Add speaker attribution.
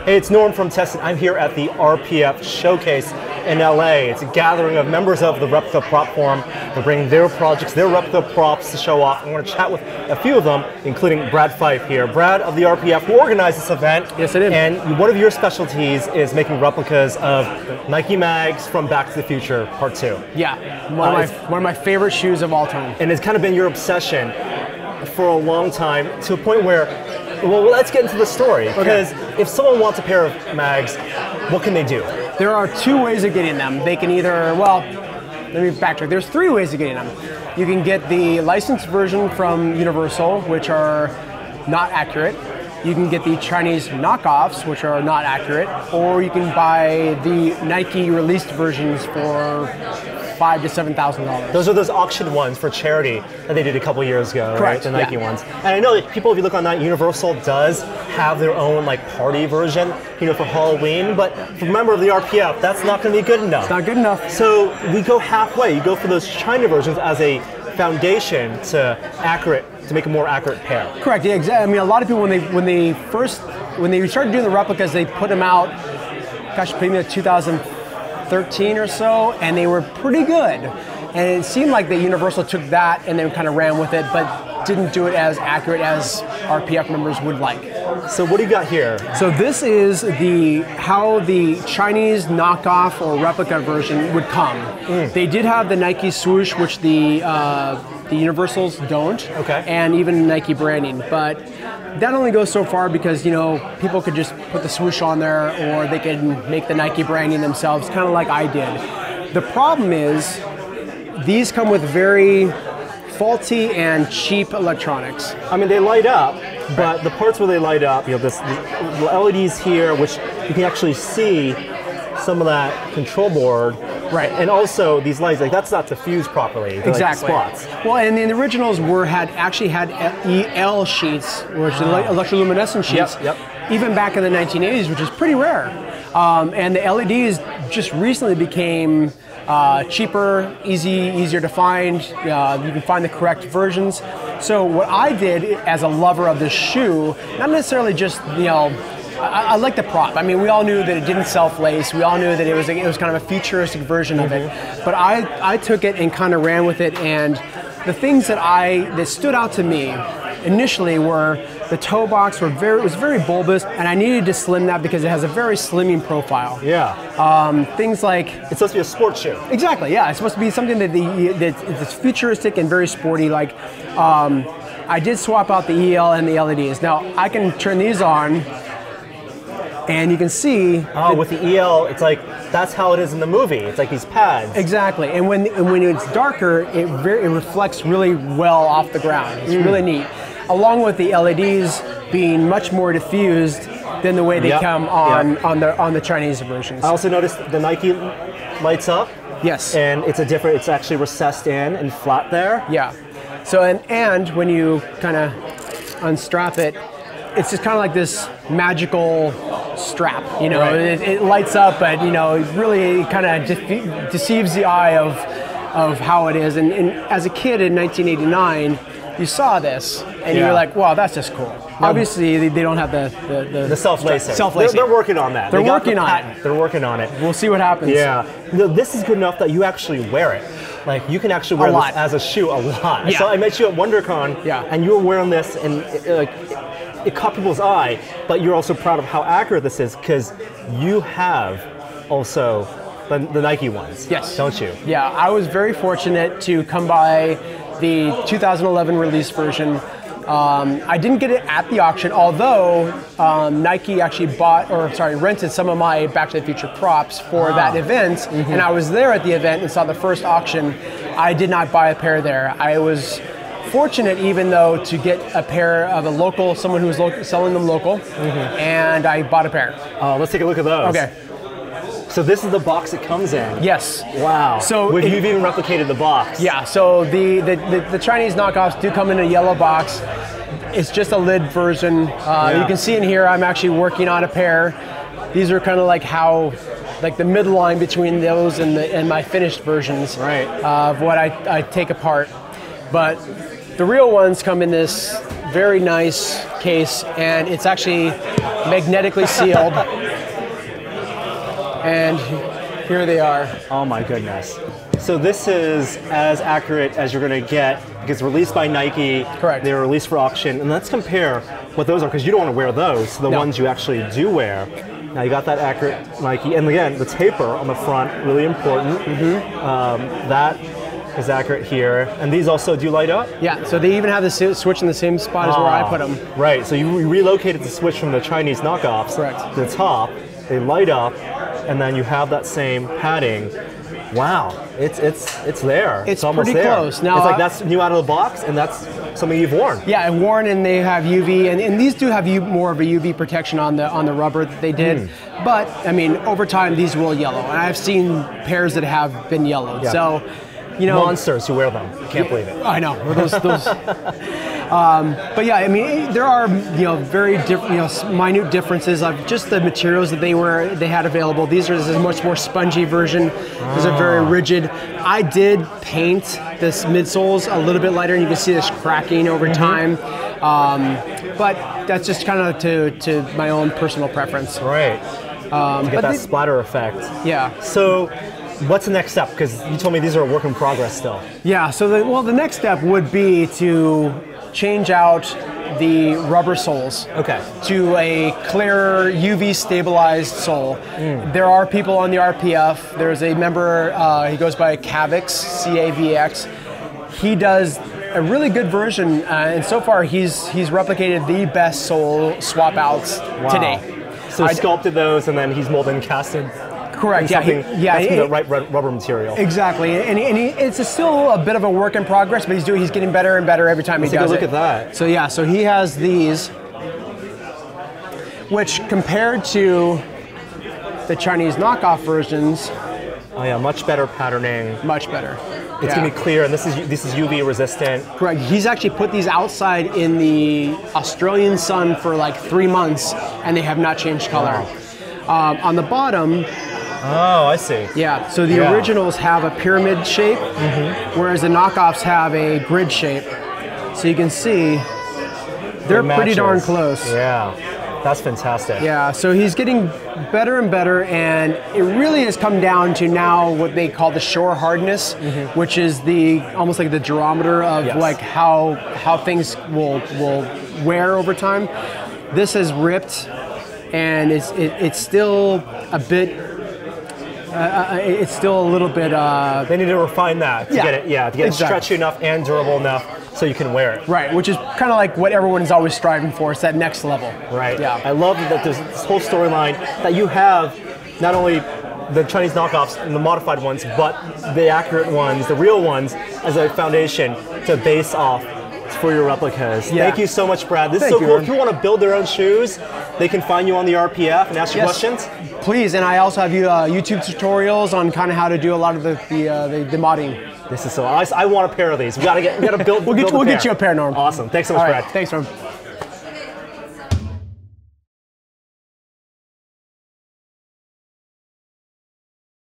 Speaker 1: Hey, it's Norm from Tested. I'm here at the RPF Showcase in LA. It's a gathering of members of the Replica Prop Forum. They're bringing their projects, their replica props to show off. I'm going to chat with a few of them, including Brad Fyfe here. Brad of the RPF, who organized this event.
Speaker 2: Yes, I did.
Speaker 1: And one of your specialties is making replicas of Nike mags from Back to the Future Part 2.
Speaker 2: Yeah, one of my favorite shoes of all time.
Speaker 1: And it's kind of been your obsession for a long time, to a point where, well, let's get into the story. Because if someone wants a pair of mags, what can they do?
Speaker 2: There are two ways of getting them. They can either, well, let me backtrack. There's three ways of getting them. You can get the licensed version from Universal, which are not accurate. You can get the Chinese knockoffs, which are not accurate, or you can buy the Nike released versions for $5,000 to $7,000.
Speaker 1: Those are those auction ones for charity that they did a couple years ago,
Speaker 2: Correct,
Speaker 1: right? The Nike ones. And I know that people, if you look on that, Universal does have their own like party version, you know, for Halloween. But for a member of the RPF, that's not going to be good enough.
Speaker 2: It's not good enough.
Speaker 1: So we go halfway. You go for those China versions as a foundation to make a more accurate pair.
Speaker 2: Correct. Yeah, exactly. I mean, a lot of people when they started doing the replicas, they put them out, gosh, maybe 2013 or so, and they were pretty good. And it seemed like that Universal took that and then kind of ran with it, but didn't do it as accurate as RPF members would like.
Speaker 1: So what do you got here?
Speaker 2: So this is how the Chinese knockoff or replica version would come. They did have the Nike swoosh, which the Universals don't, and even Nike branding, but that only goes so far because, you know, people could just put the swoosh on there, or they can make the Nike branding themselves, kind of like I did. The problem is these come with very faulty and cheap electronics.
Speaker 1: I mean, they light up, but the parts where they light up, you know, the LEDs here, which you can actually see some of that control board.
Speaker 2: Right.
Speaker 1: And also these lights, like that's not diffused properly. They're
Speaker 2: exactly.
Speaker 1: Like spots.
Speaker 2: Well, and the originals actually had EL sheets, which are electroluminescent sheets, even back in the 1980s, which is pretty rare. And the LEDs just recently became cheaper, easier to find. You can find the correct versions. So what I did as a lover of this shoe, not necessarily just, you know, I like the prop. I mean, we all knew that it didn't self-lace. We all knew that it was kind of a futuristic version of it. But I took it and kind of ran with it. And the things that stood out to me initially were the toe box was very bulbous, and I needed to slim that because it has a very slimming profile.
Speaker 1: Yeah.
Speaker 2: Things like
Speaker 1: it's supposed to be a sports shoe.
Speaker 2: Exactly. Yeah. It's supposed to be something that's futuristic and very sporty. Like I did swap out the EL and the LEDs. Now I can turn these on. And you can see.
Speaker 1: Oh, with the EL, it's like that's how it is in the movie. It's like these pads.
Speaker 2: Exactly. And when it's darker, it reflects really well off the ground. It's really neat. Along with the LEDs being much more diffused than the way they come on the Chinese versions.
Speaker 1: I also noticed the Nike lights up.
Speaker 2: Yes.
Speaker 1: And it's actually recessed in and flat there.
Speaker 2: Yeah. So and when you kind of unstrap it, it's just kind of like this magical strap, you know. It lights up, but you know, it really kind of deceives the eye of how it is. And as a kid in 1989, you saw this, and you were like, "Wow, that's just cool." Obviously, they don't have the
Speaker 1: self-lacing. They're working on that.
Speaker 2: They're working on it.
Speaker 1: They're working on it.
Speaker 2: We'll see what happens.
Speaker 1: Yeah. No, this is good enough that you actually wear it. Like you can actually wear this as a shoe a lot.
Speaker 2: Yeah.
Speaker 1: So I met you at WonderCon, and you were wearing this, and it caught people's eye, but you're also proud of how accurate this is because you have also the Nike ones.
Speaker 2: Yes.
Speaker 1: Don't you?
Speaker 2: Yeah, I was very fortunate to come by the 2011 release version. I didn't get it at the auction, although Nike actually rented some of my Back to the Future props for that event, and I was there at the event and saw the first auction. I did not buy a pair there. I was fortunate, even though, to get a pair of someone who was selling them local, and I bought a pair.
Speaker 1: Let's take a look at those.
Speaker 2: Okay.
Speaker 1: So this is the box it comes in.
Speaker 2: Yes.
Speaker 1: Wow. So you've even replicated the box.
Speaker 2: Yeah. So the Chinese knockoffs do come in a yellow box. It's just a lid version. You can see in here, I'm actually working on a pair. These are kind of like the midline between those and my finished versions of what I take apart. But the real ones come in this very nice case, and it's actually magnetically sealed. And here they are.
Speaker 1: Oh my goodness. So this is as accurate as you're going to get, because released by Nike.
Speaker 2: Correct.
Speaker 1: They were released for auction, and let's compare what those are, because you don't want to wear those to the ones you actually do wear. Now you got that accurate Nike, and again, the taper on the front, really important. That is accurate here, and these also do light up?
Speaker 2: Yeah, so they even have the switch in the same spot as where I put them.
Speaker 1: Right, so you relocated the switch from the Chinese knockoffs to the top, they light up, and then you have that same padding. Wow, it's there.
Speaker 2: It's
Speaker 1: almost
Speaker 2: pretty
Speaker 1: there.
Speaker 2: close. Now,
Speaker 1: it's like that's new out of the box, and that's something you've worn.
Speaker 2: Yeah, I've worn, and they have UV, and these do have more of a UV protection on the rubber that they did. But I mean, over time, these will yellow, and I've seen pairs that have been yellowed.
Speaker 1: Yeah.
Speaker 2: So, you know,
Speaker 1: monsters who wear them. Can't believe it.
Speaker 2: I know those. But yeah, I mean, there are very different, minute differences of just the materials that they had available. These are a much more spongy version. These are very rigid. I did paint this midsoles a little bit lighter, and you can see this cracking over time. But that's just kind of to my own personal preference.
Speaker 1: Right. To get that splatter effect.
Speaker 2: Yeah.
Speaker 1: So, what's the next step? Because you told me these are a work in progress still.
Speaker 2: Yeah. So the next step would be to change out the rubber soles to a clearer UV stabilized sole. There are people on the RPF. There's a member, he goes by Cavix, C-A-V-X. He does a really good version, and so far he's replicated the best sole swap outs today.
Speaker 1: So sculpted those, and then he's molded and casted.
Speaker 2: Correct.
Speaker 1: That's the right rubber material.
Speaker 2: Exactly, and it's still a bit of a work in progress, but he's getting better and better every time he does it.
Speaker 1: Take a look at that.
Speaker 2: So yeah, so he has these, which compared to the Chinese knockoff versions,
Speaker 1: oh yeah, much better patterning.
Speaker 2: Much better.
Speaker 1: It's gonna be clear, and this is UV resistant.
Speaker 2: Correct. He's actually put these outside in the Australian sun for like 3 months, and they have not changed color.
Speaker 1: Wow.
Speaker 2: On the bottom.
Speaker 1: Oh, I see.
Speaker 2: Yeah, so the originals have a pyramid shape, whereas the knockoffs have a grid shape. So you can see they're pretty darn close.
Speaker 1: Yeah, that's fantastic.
Speaker 2: Yeah, so he's getting better and better, and it really has come down to now what they call the shore hardness, which is almost like the durometer of like how things will wear over time. This has ripped, and it's still a bit. It's still a little bit.
Speaker 1: They need to refine that to get it, stretchy enough and durable enough so you can wear it.
Speaker 2: Right, which is kind of like what everyone is always striving for. It's that next level.
Speaker 1: Right.
Speaker 2: Yeah.
Speaker 1: I love that there's this whole storyline that you have, not only the Chinese knockoffs and the modified ones, but the accurate ones, the real ones, as a foundation to base off for your replicas.
Speaker 2: Yeah.
Speaker 1: Thank you so much, Brad. This is so cool. If you want to build their own shoes, they can find you on the RPF and ask you questions. Please, and I also have YouTube tutorials on kind of how to do a lot of the modding. This is so awesome. I want a pair of these. We gotta build. We'll get you a pair, Norm. Awesome. Thanks so much, Brad. Thanks, Norm.